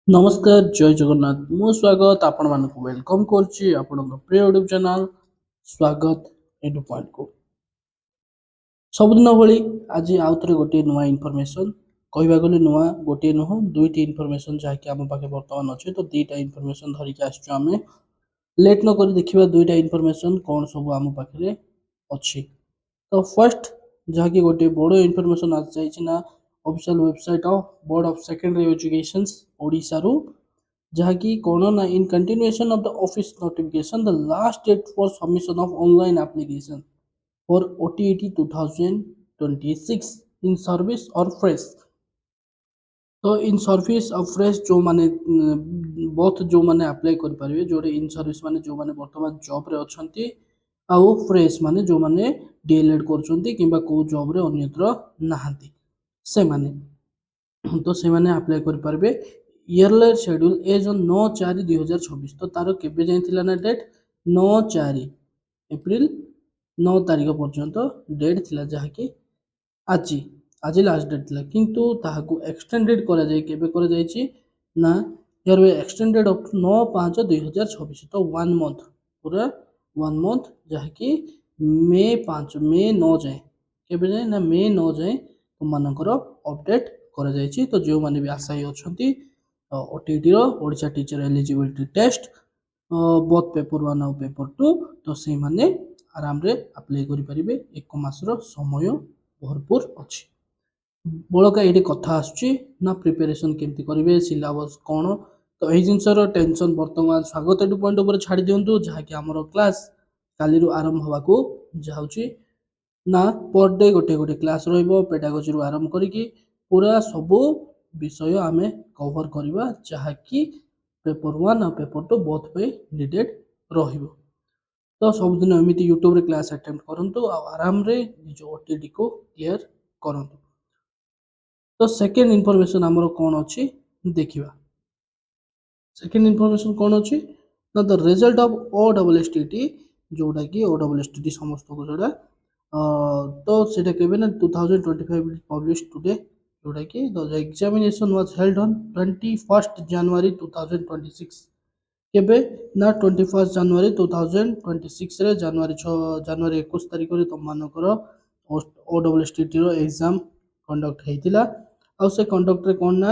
नमस्कार जय जगन्नाथ मु स्वागत आपण मान वेलकम करछि आपण प्रिय यूट्यूब चैनल स्वागत एडु पॉइंट को सबदिन भली आज आउ थे गोटे नुआ इनफॉरमेशन कहवा गले नुआ गोटे नुह दुईटी इनफॉरमेशन जहाँकि आम पाखे बर्तमान अच्छे तो दुईटा इनफॉरमेशन धरिक आम लेट न कर देखा दुईटा इनफॉरमेशन कौन सब आम पाखे अच्छी तो फर्स्ट जहाँकि गोटे बड़ इनफॉरमेशन आज जाइए official website of board of secondary education Odisha रु जहाँकि कौन ना in continuation of the office notification the last date for submission of online application for OTET 2026 in service और फ्रेश तो इन सर्विस और फ्रेश जो माने बोथ जो माने अप्लाई कर पारे जोड़े इन सर्विस माने जो माने वर्तमान जॉब रे अछंती आउ फ्रेश माने जो माने डीएलएड करछंती किबा को जॉब रे अन्यत्र नाहंती से माने तो से माने अप्लाई कर पारबे इयरली शेड्यूल एज ऑन 9/4/2026 तो तार केबे जाइथिला ना डेट 9/4 एप्रिल 9 तारिख पर्यंत डेट थिला जहाँकि आज आज लास्ट डेट थिला किंतु ताहाकू एक्सटेंडेड करा जाय केबे करा जायछि ना here we extended up to 9/5/2026 तो 1 मंथ पूरा 1 मंथ जहाँकि मे 5 मे 9 जाए केबे जाए ना मे 9 जाए तो मानकर अपडेट करा जायछि तो जो माने भी आशायी अछंती ओटीटी रो Odisha teacher eligibility test both paper 1 और पेपर 2 तो से माने आराम रे अप्लाई करि परिबे एक मासर समय भरपूर अछि बळका एडी कथा आछी ना प्रिपरेशन केमती करिवे सिलेबस कोन तो एही जिंसर टेंशन वर्तमान स्वागत एडु पॉइंट ऊपर छाडी दियंतु जहा कि हमर क्लास काली रु आरंभ होबा को जाउची ना पर डे गोटे गोटे क्लास रहइबो पेडागोजी रु आरंभ करिकि पूरा सब विषय आमे कवर करिबा जहा कि पेपर 1 और पेपर 2 बोथ पे नीडेड रहिबो तो सब दिन एमिति यूट्यूब रे क्लास अटेम्प्ट करंतु आ आराम रे निज ओटीडी को क्लियर करंतु तो सेकेंड इनफॉरमेशन हमरो कोन अछि देखिबा सेकेंड इनफॉरमेशन कोन अछि ना द रिजल्ट ऑफ ओडब्ल्यूएसटीटी जोडा कि ओडब्ल्यूएसटीटी समस्त को जोडा तो सेटा केबे ना 2025 पब्लिश टुडे जोडा कि the examination was held on 21st जनवरी 2026 केबे ना 21st जनवरी 2026 रे जनवरी 21 तारिख रे तुम मानकर ओडब्ल्यूएसटीटी रो एग्जाम कंडक्ट हेतिला आ से कंडक्ट रे कोन ना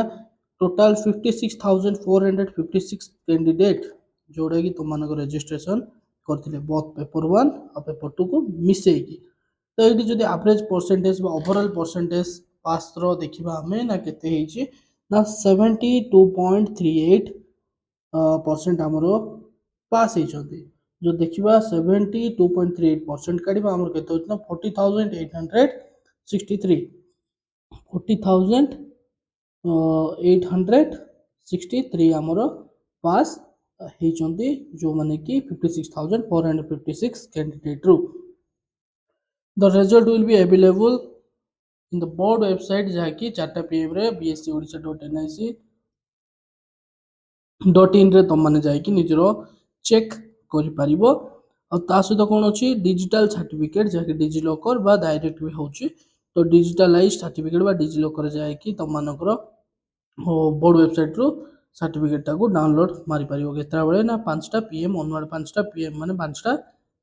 टोटल 56,456 कैंडिडेट जोड़ा कि तुम मानकर रजिस्ट्रेशन करथिले बोथ पेपर 1 और पेपर 2 को मिसे की तो एटी जदी एवरेज परसेंटेज बा ओवरऑल परसेंटेज पास रो देखिबा हमें ना केते हेछि ना 72.38 परसेंट हमरो पास हेछथि जो देखिबा 72.38% काढिबा हमर केते होतना 40,863 40,863 हमर पास हेचंती जो माने कि 56,456 कैंडिडेट रू the result will be available in the board website जहा कि 4 PM रे bsc.nic.in रे तुम माने जाय कि निजरो चेक करि परिबो और ता सहित कोन अछि डिजिटल सर्टिफिकेट जहा कि डिजि लॉकर बा डायरेक्ट भी होछि तो डिजिटलाइज सर्टिफिकेट बा डिजि लॉकर जाय कि तुम मानकर बोर्ड वेबसाइट रो सर्टिफिकेट को डाउनलोड मारी परिबो केतरा बेले ना 5टा PM ऑनवर्ड 5टा PM माने 5टा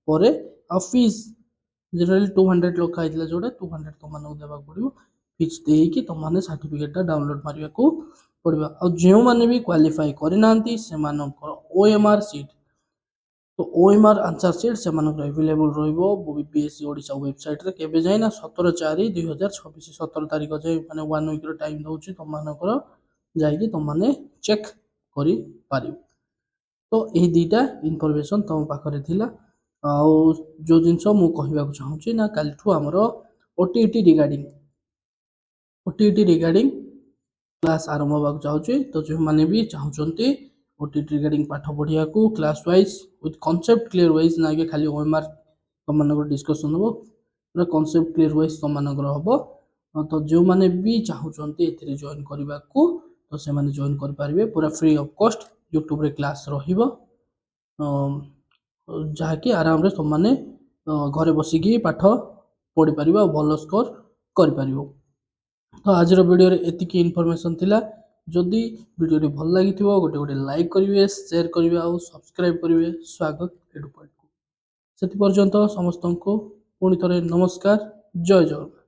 परे आ फीस जनरली 200 लोक खाइतला जोडा 200 तुम माने देबा पड़िबो फीस देई कि तुम माने सर्टिफिकेट डाउनलोड मारिया को पड़िबा और जे माने भी क्वालिफाई करि नांती से मानकर ओएमआर सीट तो ओएमआर आंसर सीट से मानकर अवेलेबल रहइबो बीएससी ओडिशा वेबसाइट रे केबे जाय ना 17/4/2026 17 तारिख जाय माने 1 वीक रो टाइम दउची तुम मानकर जाय कि तुम माने चेक करि पारिबो तो एही दीटा इनफॉरमेशन तुम पाखरे थिला आ जो जिंस मु कहबा को चाहूची ना कालठू हमरो ओटीटी रिगार्डिंग क्लास आरंभ होगा चाहूची तो जो माने भी चाहूचंती ओटीटी रिगार्डिंग पाठ पढ़िया को class wise with concept clear wise ना के खाली ओएमआर तुम मानकर डिस्कशन हो पूरा कांसेप्ट क्लियर वाइज तुम मानकर हबो तो जो माने भी चाहूचंती एथिरे जॉइन करबा को तो से माने जॉइन कर पारिबे पूरा फ्री ऑफ कॉस्ट यूट्यूब रे क्लास रहिबो जहा कि आराम रे तुम माने घरे बसिकी पाठ पढ़ी पारिबो भलो स्कोर करि पारिबो तो आज वीडियो रे एतिकी इनफॉरमेशन थिला जदि वीडियो भल लगी गोटे गोटे लाइक करेंगे शेयर करेंगे और सब्सक्राइब करेंगे स्वागत एडु पॉइंट को से पर्यंत समस्त को पुणी थे नमस्कार जय जगन्नाथ।